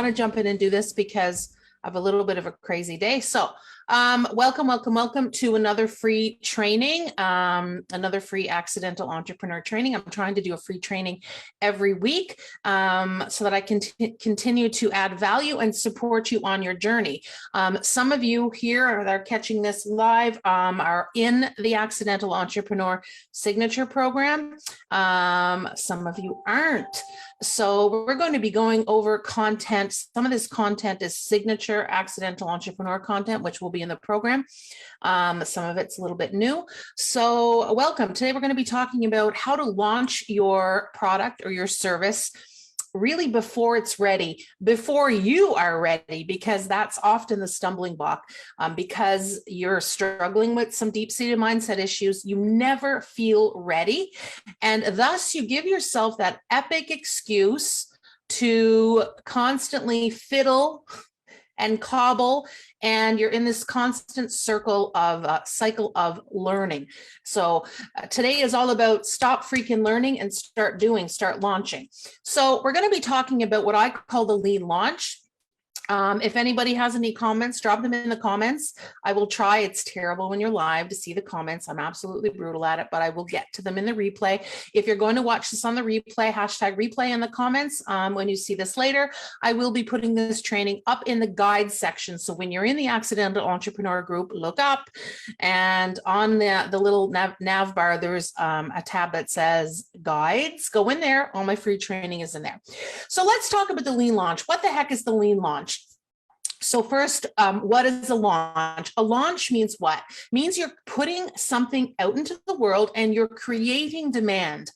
want to jump in and do this because I have a little bit of a crazy day. So welcome to another free training, another free accidental entrepreneur training. I'm trying to do a free training every week so that I can continue to add value and support you on your journey. Some of you here that are catching this live are in the Accidental Entrepreneur Signature Program. Some of you aren't. So we're going to be going over content. Some of this content is signature accidental entrepreneur content, which will be in the program. Some of it's a little bit new. So welcome. Today we're going to be talking about how to launch your product or your service really before it's ready, before you are ready, because that's often the stumbling block. Because you're struggling with some deep-seated mindset issues, you never feel ready. And thus you give yourself that epic excuse to constantly fiddle and cobble, and you're in this constant cycle of learning. So today is all about stop freaking learning and start doing, start launching. So we're going to be talking about what I call the lean launch. If anybody has any comments, drop them in the comments. I will try. It's terrible when you're live to see the comments. I'm absolutely brutal at it, but I will get to them in the replay. If you're going to watch this on the replay, hashtag replay in the comments. When you see this later, I will be putting this training up in the guide section. So when you're in the Accidental Entrepreneur group, look up, and on the little nav bar, there's a tab that says guides. Go in there. All my free training is in there. So let's talk about the lean launch. What the heck is the lean launch? So first, what is a launch? A launch means what? Means you're putting something out into the world and you're creating demand.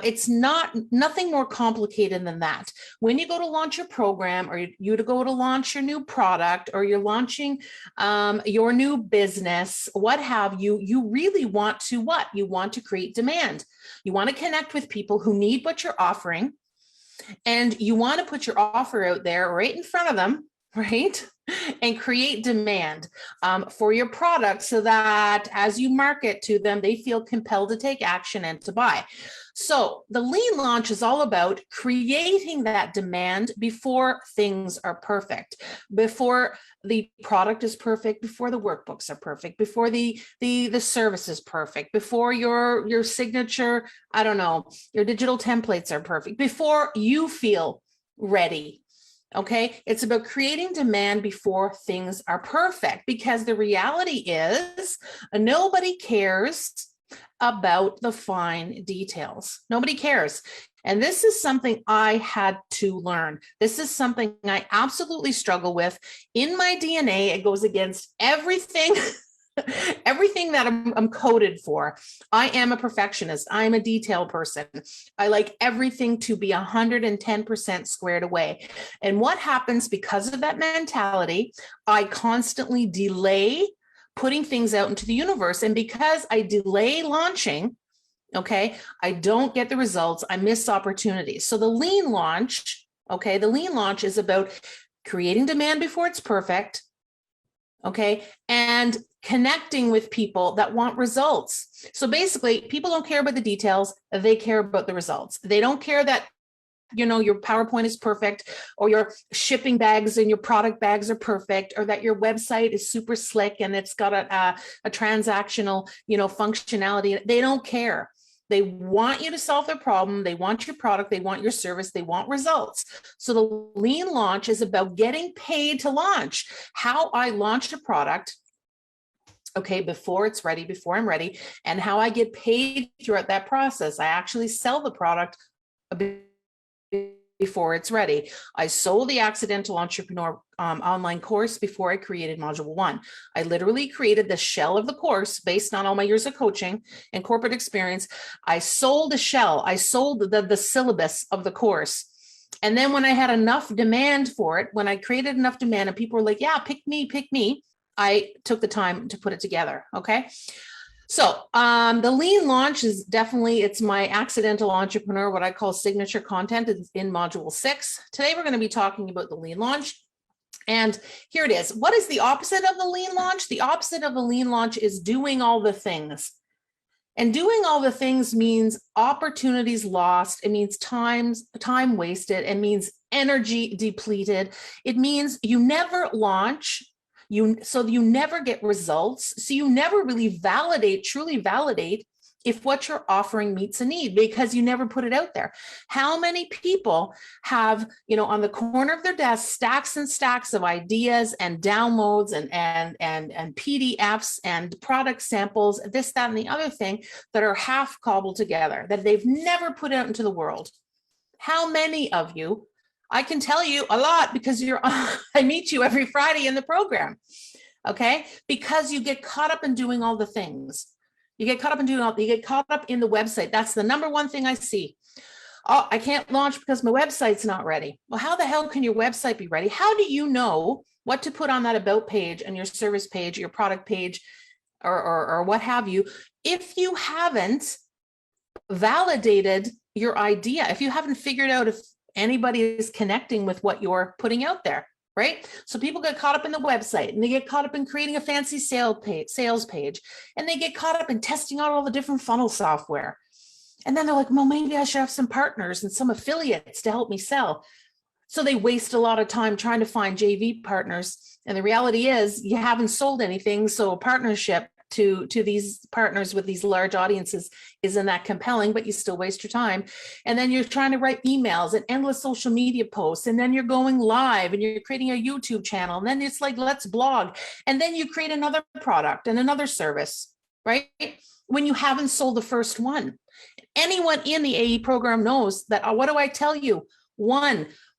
It's nothing more complicated than that. When you go to launch your program, or you to go to launch your new product, or you're launching your new business, what have you, you really want to what? You want to create demand. You want to connect with people who need what you're offering, and you want to put your offer out there right in front of them, right? And create demand for your product so that as you market to them, they feel compelled to take action and to buy. So the lean launch is all about creating that demand before things are perfect, before the product is perfect, before the workbooks are perfect, before the service is perfect, before your signature, I don't know, your digital templates are perfect, before you feel ready. Okay, it's about creating demand before things are perfect, because the reality is nobody cares about the fine details. Nobody cares. And this is something I had to learn. This is something I absolutely struggle with. In my DNA, it goes against everything. Everything that I'm coded for. I am a perfectionist. I'm a detail person. I like everything to be 110% squared away. And what happens because of that mentality, I constantly delay putting things out into the universe. And because I delay launching, okay, I don't get the results. I miss opportunities. So the lean launch, okay, the lean launch is about creating demand before it's perfect, okay, and connecting with people that want results. So basically, people don't care about the details, they care about the results. They don't care that, you know, your PowerPoint is perfect, or your shipping bags and your product bags are perfect, or that your website is super slick and it's got a transactional, you know, functionality. They don't care. They want you to solve their problem. They want your product. They want your service. They want results. So the lean launch is about getting paid to launch. How I launched a product, okay, before it's ready, before I'm ready, and how I get paid throughout that process. I actually sell the product before it's ready. I sold the Accidental Entrepreneur online course before I created Module 1. I literally created the shell of the course based on all my years of coaching and corporate experience. I sold a shell. I sold the syllabus of the course. And then when I had enough demand for it, when I created enough demand and people were like, yeah, pick me, I took the time to put it together, okay? So the lean launch is definitely, it's my accidental entrepreneur, what I call signature content, is in Module 6. Today, we're going to be talking about the lean launch. And here it is. What is the opposite of the lean launch? The opposite of the lean launch is doing all the things. And doing all the things means opportunities lost. It means time wasted. It means energy depleted. It means you never launch. So you never get results. So you never really truly validate if what you're offering meets a need, because you never put it out there. How many people have, on the corner of their desk, stacks and stacks of ideas and downloads and PDFs and product samples, this, that, and the other thing, that are half cobbled together, that they've never put out into the world? How many of you? I can tell you a lot, because I meet you every Friday in the program. Okay, because you get caught up in doing all the things. You get caught up in the website. That's the number one thing I see. Oh, I can't launch because my website's not ready. Well, how the hell can your website be ready? How do you know what to put on that about page and your service page, your product page, or what have you, if you haven't validated your idea, if you haven't figured out if anybody is connecting with what you're putting out there? Right? So people get caught up in the website, and they get caught up in creating a fancy sales page, and they get caught up in testing out all the different funnel software. And then they're like, well, maybe I should have some partners and some affiliates to help me sell. So they waste a lot of time trying to find JV partners. And the reality is you haven't sold anything. So a partnership to these partners with these large audiences isn't that compelling, but you still waste your time. And then you're trying to write emails and endless social media posts, and then you're going live and you're creating a YouTube channel, and then it's like, let's blog, and then you create another product and another service, right? When you haven't sold the first one. Anyone in the AE program knows that. What do I tell you?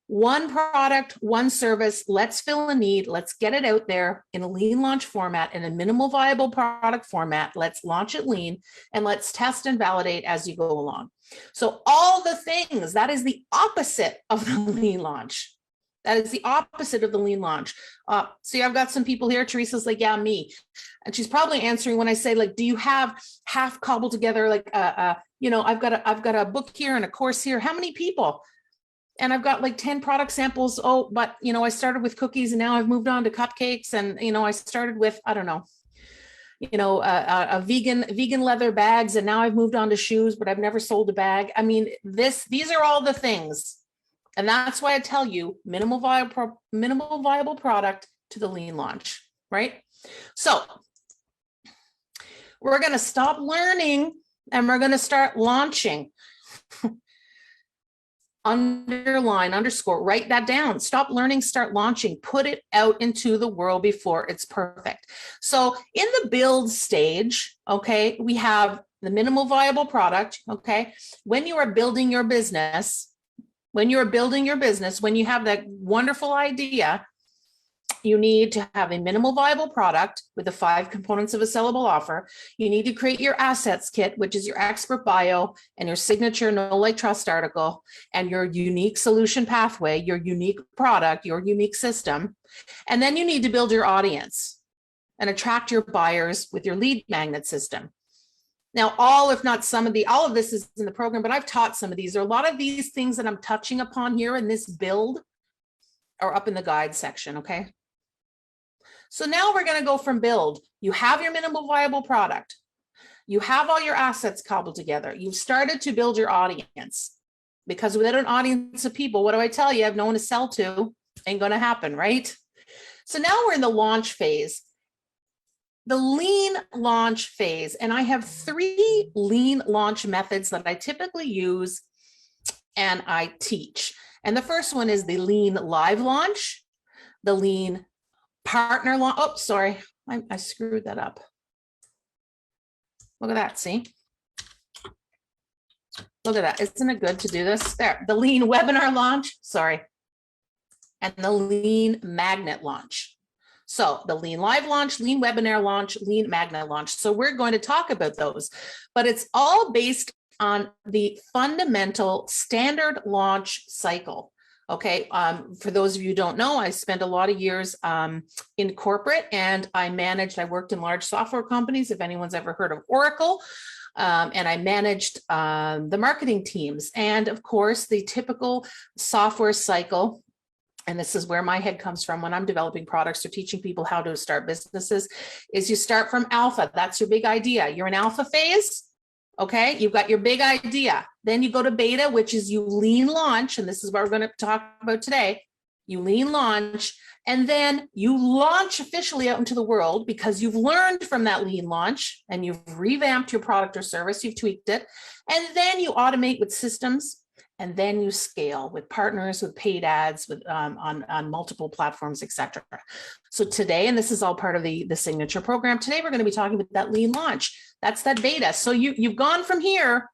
One product, one service, let's fill a need, let's get it out there in a lean launch format, in a minimal viable product format, let's launch it lean, and let's test and validate as you go along. So all the things, that is the opposite of the lean launch. That is the opposite of the lean launch. See, I've got some people here. Teresa's like, yeah, me. And she's probably answering when I say, like, do you have half cobbled together, like, I've got a book here and a course here. How many people? And I've got like 10 product samples. Oh, but, I started with cookies, and now I've moved on to cupcakes. And, I started with, I don't know, a vegan leather bags. And now I've moved on to shoes, but I've never sold a bag. I mean, these are all the things. And that's why I tell you, minimal viable product to the lean launch, right? So we're going to stop learning and we're going to start launching. Underline, underscore, write that down. Stop learning, start launching, put it out into the world before it's perfect. So in the build stage, okay, we have the minimal viable product, okay? When you are building your business, when you have that wonderful idea, you need to have a minimal viable product with the 5 components of a sellable offer. You need to create your assets kit, which is your expert bio and your signature know, like, trust article, and your unique solution pathway, your unique product, your unique system. And then you need to build your audience and attract your buyers with your lead magnet system. Now, all of this is in the program, but I've taught some of these. There are a lot of these things that I'm touching upon here in this build are up in the guide section, okay? So now we're going to go from build. You have your minimal viable product. You have all your assets cobbled together. You've started to build your audience, because without an audience of people, what do I tell you? I have no one to sell to. Ain't going to happen, right? So now we're in the launch phase, the lean launch phase. And I have 3 lean launch methods that I typically use and I teach. And the first one is the lean live launch, the lean partner launch. Oh, sorry, I screwed that up. Look at that, see? Look at that, isn't it good to do this? There, the lean webinar launch, sorry, and the lean magnet launch. So the lean live launch, lean webinar launch, lean magnet launch. So we're going to talk about those, but it's all based on the fundamental standard launch cycle. Okay, for those of you who don't know, I spent a lot of years in corporate, and I worked in large software companies, if anyone's ever heard of Oracle, and I managed the marketing teams. And of course, the typical software cycle, and this is where my head comes from when I'm developing products or teaching people how to start businesses, is you start from alpha. That's your big idea. You're in alpha phase. Okay, you've got your big idea. Then you go to beta, which is you lean launch. And this is what we're going to talk about today. You lean launch, and then you launch officially out into the world because you've learned from that lean launch and you've revamped your product or service, you've tweaked it. And then you automate with systems, and then you scale with partners, with paid ads, with on multiple platforms, etc. So today, and this is all part of the signature program, today we're going to be talking about that lean launch. That's that beta. So you've gone from here,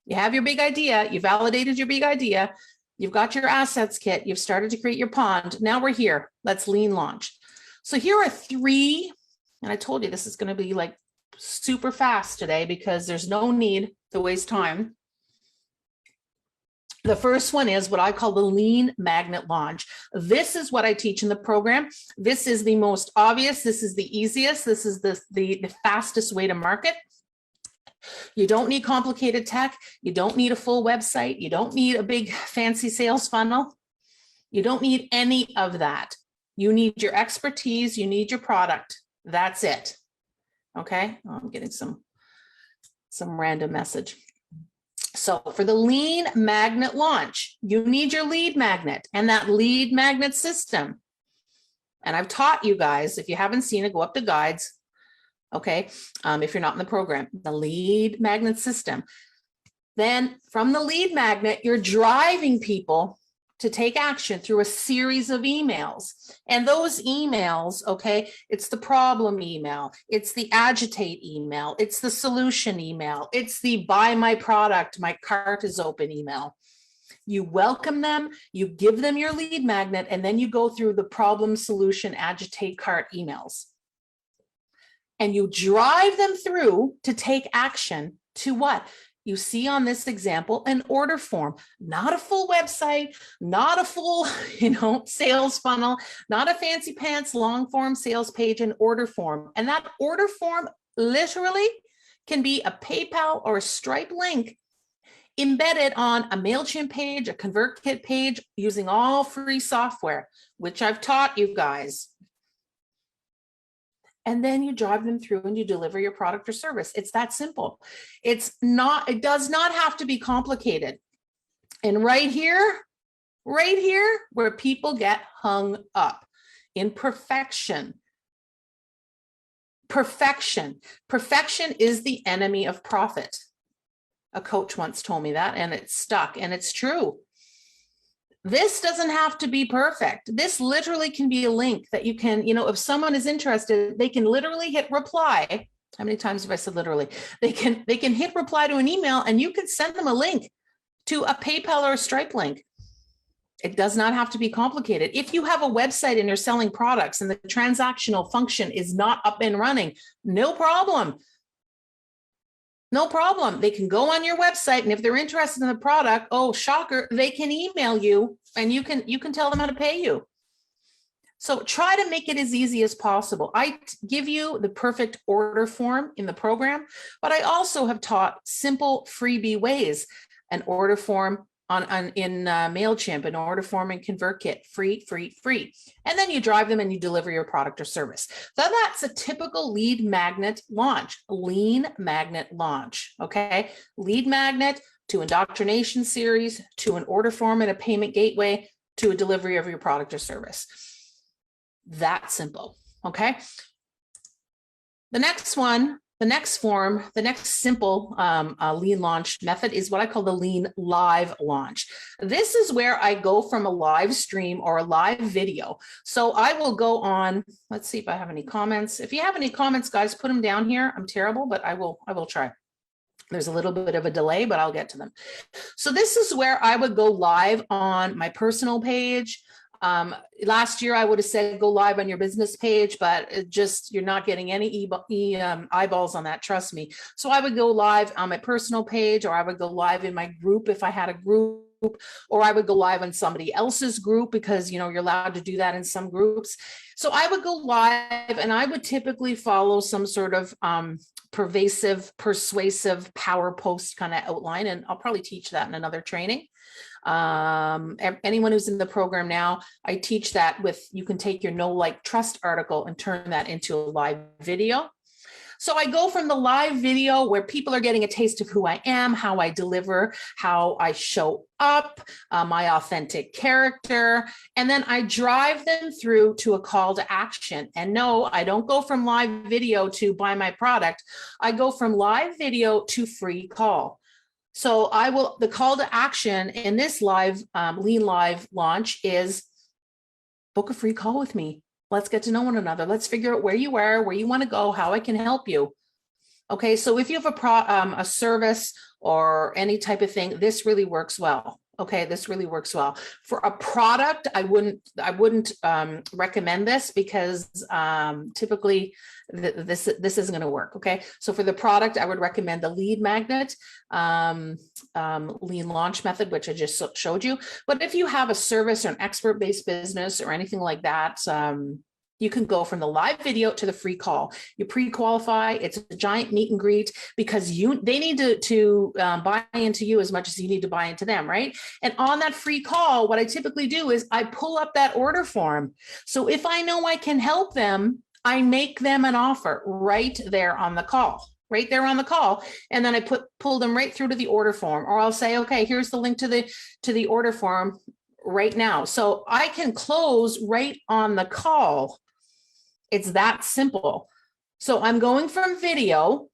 you have your big idea, you validated your big idea, you've got your assets kit, you've started to create your pond. Now we're here, let's lean launch. So here are 3, and I told you this is going to be like super fast today because there's no need to waste time. The first one is what I call the lean magnet launch. This is what I teach in the program. This is the most obvious. This is the easiest. This is the fastest way to market. You don't need complicated tech. You don't need a full website. You don't need a big fancy sales funnel. You don't need any of that. You need your expertise. You need your product. That's it. Okay. Oh, I'm getting some random message. So for the lean magnet launch, you need your lead magnet and that lead magnet system. And I've taught you guys, if you haven't seen it, go up to guides. Okay. If you're not in the program, the lead magnet system. Then from the lead magnet, you're driving people to take action through a series of emails. And those emails, okay, it's the problem email, it's the agitate email, it's the solution email, it's the buy my product, my cart is open email. You welcome them, you give them your lead magnet, and then you go through the problem, solution, agitate, cart emails. And you drive them through to take action to what? You see on this example, an order form, not a full website, not a full, sales funnel, not a fancy pants long form sales page, an order form. And that order form literally can be a PayPal or a Stripe link embedded on a MailChimp page, a ConvertKit page, using all free software, which I've taught you guys. And then you drive them through and you deliver your product or service. It's that simple. It does not have to be complicated. And right here, where people get hung up in perfection. Perfection is the enemy of profit. A coach once told me that, and it stuck, and it's true. This doesn't have to be perfect. This literally can be a link that you can, if someone is interested, they can literally hit reply. How many times have I said literally? They can hit reply to an email, and you can send them a link to a PayPal or a Stripe link. It does not have to be complicated. If you have a website and you're selling products and the transactional function is not up and running, no problem. No problem. They can go on your website, and if they're interested in the product, oh, shocker, they can email you, and you can tell them how to pay you. So try to make it as easy as possible. I give you the perfect order form in the program, but I also have taught simple freebie ways. An order form in MailChimp, an order form in ConvertKit, free. And then you drive them and you deliver your product or service. So that's a typical lead magnet launch, lean magnet launch, okay? Lead magnet to indoctrination series, to an order form and a payment gateway, to a delivery of your product or service. That simple, okay? The next one, the next form, the next simple lean launch method is what I call the lean live launch. This is where I go from a live stream or a live video. So I will go on, let's see if I have any comments. If you have any comments, guys, put them down here. I'm terrible, but I will try. There's a little bit of a delay, but I'll get to them. So this is where I would go live on my personal page. Last year, I would have said go live on your business page, but you're not getting any eyeballs on that, trust me. So I would go live on my personal page, or I would go live in my group if I had a group, or I would go live on somebody else's group, because you're allowed to do that in some groups. So I would go live, and I would typically follow some sort of persuasive power post kind of outline, and I'll probably teach that in another training. Anyone who's in the program now, I teach that you can take your know, like, trust article and turn that into a live video. So I go from the live video where people are getting a taste of who I am, how I deliver, how I show up, my authentic character, and then I drive them through to a call to action. And no, I don't go from live video to buy my product. I go from live video to free call. So the call to action in this live, Lean Live launch is book a free call with me. Let's get to know one another. Let's figure out where you are, where you want to go, how I can help you. Okay, so if you have a service or any type of thing, this really works well. Okay, this really works well. For a product, I wouldn't recommend this because typically this isn't going to work. Okay, so for the product, I would recommend the lead magnet, lean launch method, which I just showed you. But if you have a service or an expert-based business or anything like that, you can go from the live video to the free call. You pre-qualify. It's a giant meet and greet because they need to buy into you as much as you need to buy into them, right? And on that free call, what I typically do is I pull up that order form. So if I know I can help them, I make them an offer right there on the call. Right there on the call, and then I pull them right through to the order form, or I'll say, okay, here's the link to the order form right now. So I can close right on the call. It's that simple. So I'm going from video,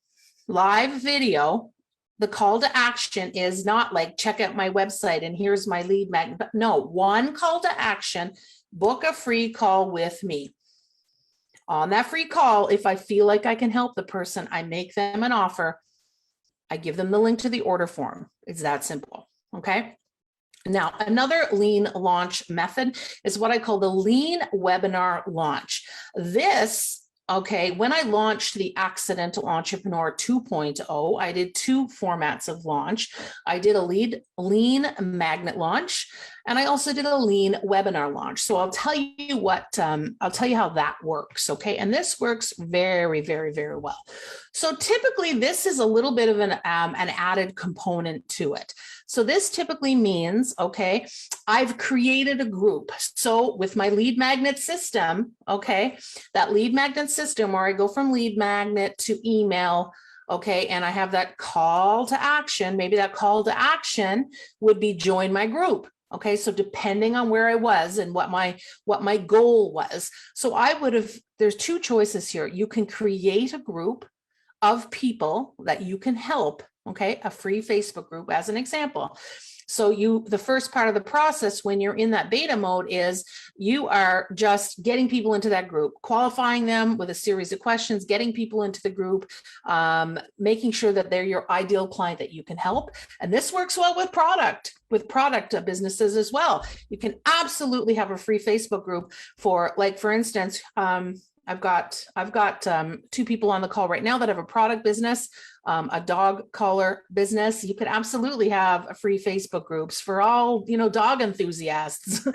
live video. The call to action is not like check out my website and here's my lead magnet. No, one call to action, book a free call with me. On that free call, if I feel like I can help the person, I make them an offer. I give them the link to the order form. It's that simple. Okay. Now, another lean launch method is what I call the lean webinar launch. This, okay, when I launched the Accidental Entrepreneur 2.0, I did two formats of launch. I did a lean magnet launch, and I also did a lean webinar launch. So I'll tell you I'll tell you how that works, okay? And this works very, very, very well. So typically this is a little bit of an added component to it. So this typically means, okay, I've created a group. So with my lead magnet system, okay, that lead magnet system where I go from lead magnet to email, okay, and I have that call to action, maybe that call to action would be join my group. Okay, so depending on where I was and what my goal was. So there's two choices here. You can create a group of people that you can help, okay, a free Facebook group as an example. So the first part of the process when you're in that beta mode is you are just getting people into that group, qualifying them with a series of questions, getting people into the group, making sure that they're your ideal client that you can help. And this works well with product businesses as well. You can absolutely have a free Facebook group for, like, for instance, I've got two people on the call right now that have a product business, a dog collar business. You could absolutely have a free Facebook groups for all, dog enthusiasts,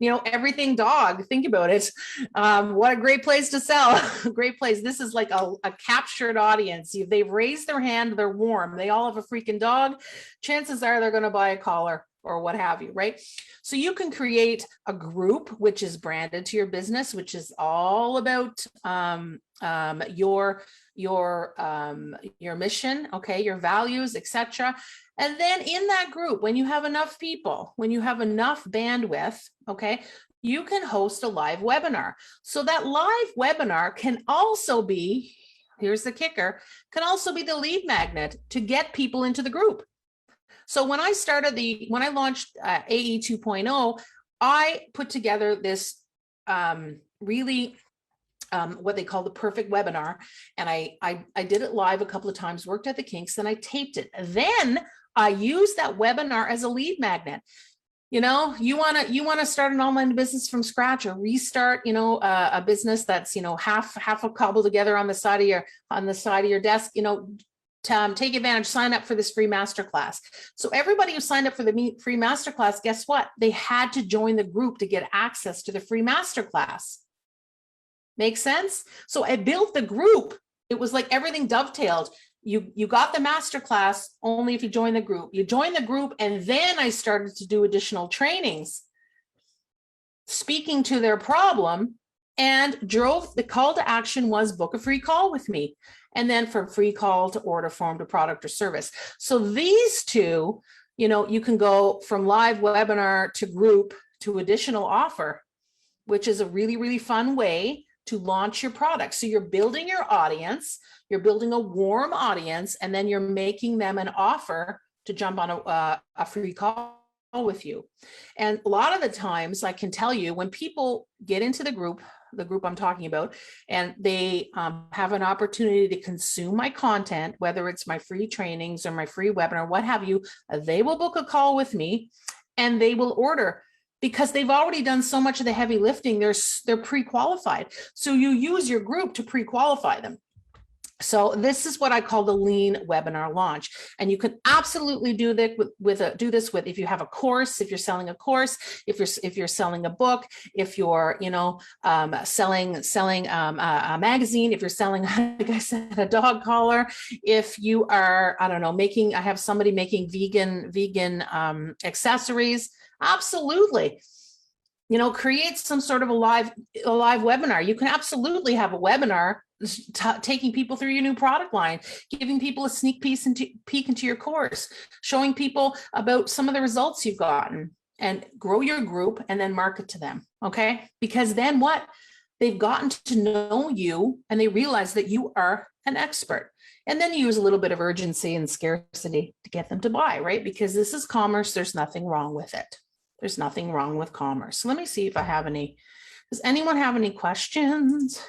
everything dog. Think about it. What a great place to sell. Great place. This is like a captured audience. They've raised their hand. They're warm. They all have a freaking dog. Chances are they're going to buy a collar or what have you, right? So you can create a group which is branded to your business, which is all about your mission, okay, your values, etc. And then in that group, when you have enough people, when you have enough bandwidth, okay, you can host a live webinar. So that live webinar can also be, here's the kicker, can also be the lead magnet to get people into the group. So when I launched AE 2.0, I put together this really what they call the perfect webinar. And I did it live a couple of times, worked at the kinks, then I taped it. Then I used that webinar as a lead magnet. You want to start an online business from scratch or restart, a business that's, half a cobbled together on the side of your desk, take advantage, sign up for this free masterclass. So everybody who signed up for the free masterclass, guess what? They had to join the group to get access to the free masterclass. Make sense? So I built the group. It was like everything dovetailed. You got the masterclass only if you join the group. You join the group, and then I started to do additional trainings, speaking to their problem and drove, the call to action was book a free call with me. And then from free call to order form to product or service. So these two, you know, you can go from live webinar to group to additional offer, which is a really, really fun way to launch your product. So you're building your audience, you're building a warm audience, and then you're making them an offer to jump on a free call with you. And a lot of the times I can tell you when people get into the group I'm talking about, and they have an opportunity to consume my content, whether it's my free trainings or my free webinar, what have you, they will book a call with me and they will order because they've already done so much of the heavy lifting. They're pre-qualified. So you use your group to pre-qualify them. So this is what I call the lean webinar launch. And you can absolutely do this with if you have a course, if you're selling a course, if you're selling a book, if you're, you know, selling a magazine, if you're selling, like I said, a dog collar, if you are, I don't know, I have somebody making vegan accessories. Absolutely. You know, create some sort of a live webinar. You can absolutely have a webinar taking people through your new product line, giving people a sneak peek into your course, showing people about some of the results you've gotten, and grow your group and then market to them. Okay. Because then what? They've gotten to know you and they realize that you are an expert. And then you use a little bit of urgency and scarcity to get them to buy, right? Because this is commerce. There's nothing wrong with it. There's nothing wrong with commerce. Let me see if I have any. Does anyone have any questions?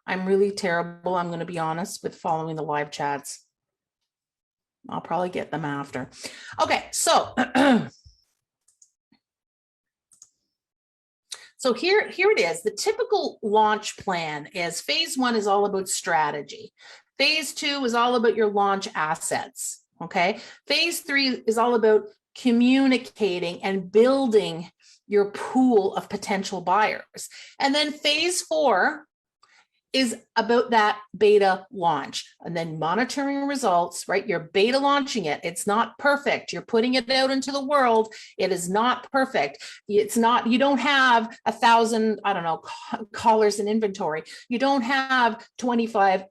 I'm really terrible, I'm going to be honest, with following the live chats. I'll probably get them after. Okay, so so here it is. The typical launch plan is phase 1 is all about strategy. Phase 2 is all about your launch assets. Okay, phase 3 is all about communicating and building your pool of potential buyers. And then phase 4 is about that beta launch and then monitoring results, right? You're beta launching it. It's not perfect. You're putting it out into the world. It is not perfect. It's not, you don't have 1,000, I don't know, collars in inventory. You don't have 25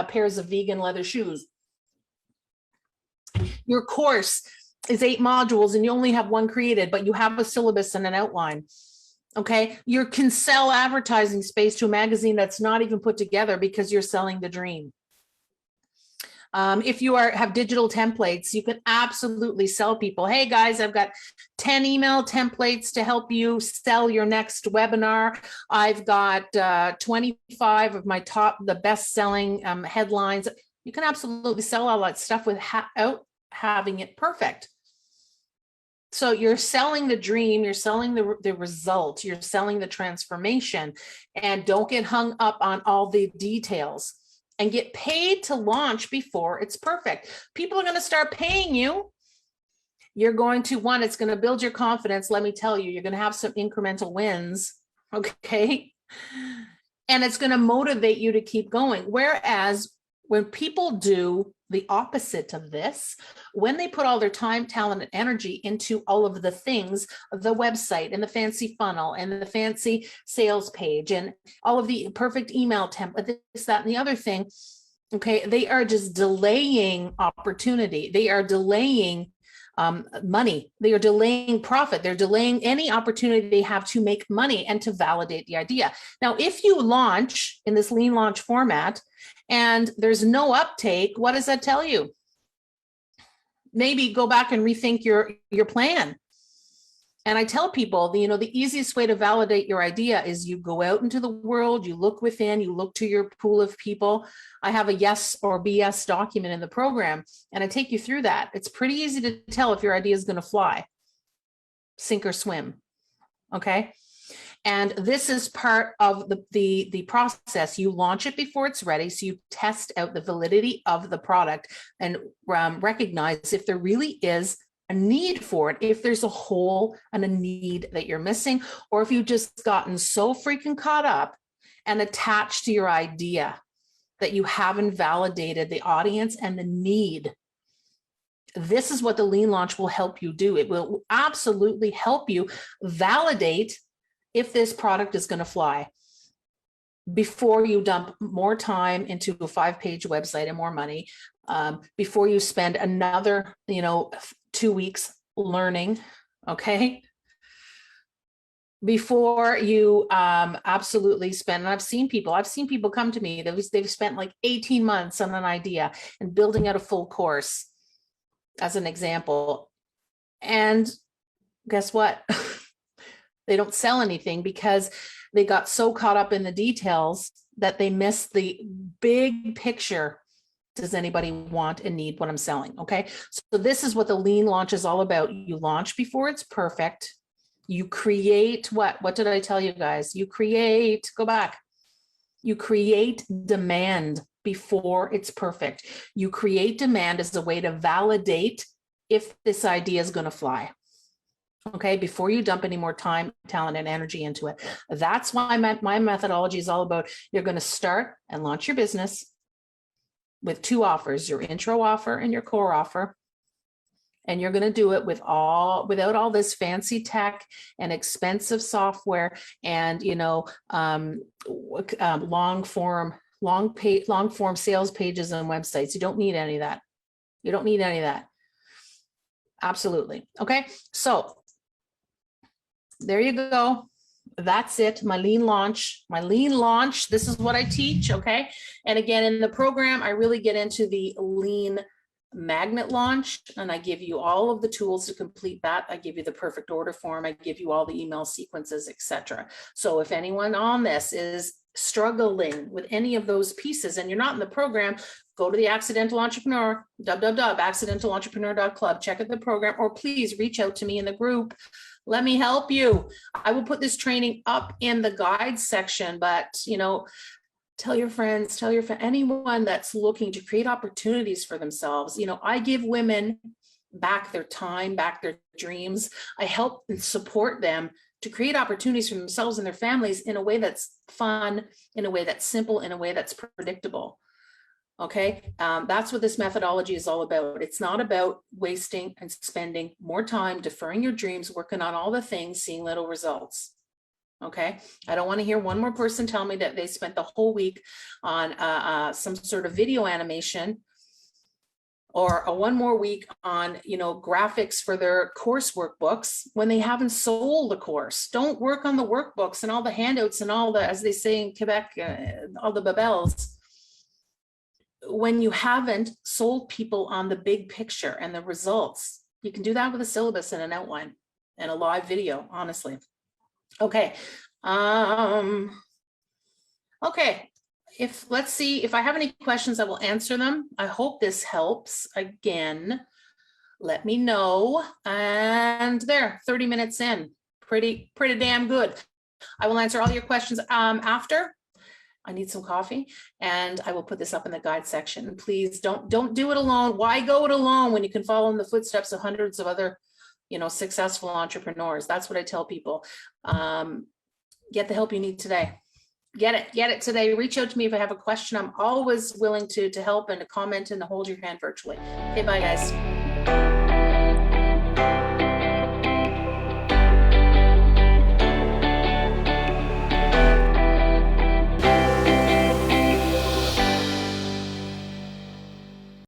pairs of vegan leather shoes. Your course is 8 modules and you only have 1 created, but you have a syllabus and an outline. Okay, you can sell advertising space to a magazine that's not even put together because you're selling the dream. If you have digital templates, you can absolutely sell people, hey guys, I've got 10 email templates to help you sell your next webinar. I've got 25 of the best-selling headlines. You can absolutely sell all that stuff without having it perfect. So you're selling the dream, you're selling the result, you're selling the transformation, and don't get hung up on all the details and get paid to launch before it's perfect. People are going to start paying you. You're going to, one, it's going to build your confidence. Let me tell you, you're going to have some incremental wins. Okay. And it's going to motivate you to keep going. Whereas when people do the opposite of this, when they put all their time, talent, and energy into all of the things, the website and the fancy funnel and the fancy sales page and all of the perfect email template, this, that, and the other thing, okay, they are just delaying opportunity. They are delaying money. They are delaying profit. They're delaying any opportunity they have to make money and to validate the idea. Now, if you launch in this lean launch format and there's no uptake, what does that tell you? Maybe go back and rethink your plan. And I tell people, the easiest way to validate your idea is you go out into the world, you look within, you look to your pool of people. I have a yes or BS document in the program, and I take you through that. It's pretty easy to tell if your idea is going to fly, sink or swim. Okay. And this is part of the process. You launch it before it's ready. So you test out the validity of the product and recognize if there really is a need for it, if there's a hole and a need that you're missing, or if you've just gotten so freaking caught up and attached to your idea that you haven't validated the audience and the need. This is what the lean launch will help you do. It will absolutely help you validate if this product is going to fly before you dump more time into a 5-page website and more money, before you spend another, 2 weeks learning, okay? Before you absolutely spend, and I've seen people come to me, they've spent like 18 months on an idea and building out a full course as an example. And guess what? They don't sell anything because they got so caught up in the details that they missed the big picture. Does anybody want and need what I'm selling? Okay. So this is what the lean launch is all about. You launch before it's perfect. You create what did I tell you guys? You create, go back. You create demand before it's perfect. You create demand as a way to validate if this idea is going to fly. Okay, before you dump any more time, talent, and energy into it. That's why my methodology is all about, you're going to start and launch your business with 2 offers, your intro offer and your core offer. And you're going to do it without all this fancy tech and expensive software and, long form sales pages and websites. You don't need any of that. You don't need any of that. Absolutely. Okay. So there you go. That's it. My lean launch. This is what I teach. Okay. And again, in the program, I really get into the lean magnet launch, and I give you all of the tools to complete that. I give you the perfect order form. I give you all the email sequences, etc. So if anyone on this is struggling with any of those pieces and you're not in the program, go to the Accidental Entrepreneur, www.accidentalentrepreneur.club, check out the program, or please reach out to me in the group. Let me help you. I will put this training up in the guides section, but tell your friends, anyone that's looking to create opportunities for themselves. I give women back their time, back their dreams. I help and support them to create opportunities for themselves and their families in a way that's fun, in a way that's simple, in a way that's predictable. Okay, that's what this methodology is all about. It's not about wasting and spending more time deferring your dreams, working on all the things, seeing little results. Okay, I don't want to hear one more person tell me that they spent the whole week on some sort of video animation, or one more week on graphics for their course workbooks when they haven't sold a course. Don't work on the workbooks and all the handouts and all the, as they say in Quebec, all the babels, when you haven't sold people on the big picture and the results. You can do that with a syllabus and an outline and a live video, honestly. Okay. Okay. Let's see if I have any questions, I will answer them. I hope this helps. Again, let me know. And there, 30 minutes in, pretty damn good. I will answer all your questions after. I need some coffee, and I will put this up in the guide section. Please don't do it alone. Why go it alone when you can follow in the footsteps of hundreds of other successful entrepreneurs? That's what I tell people. Get the help you need today. Get it today. Reach out to me if I have a question. I'm always willing to help and to comment and to hold your hand virtually. Okay, bye guys.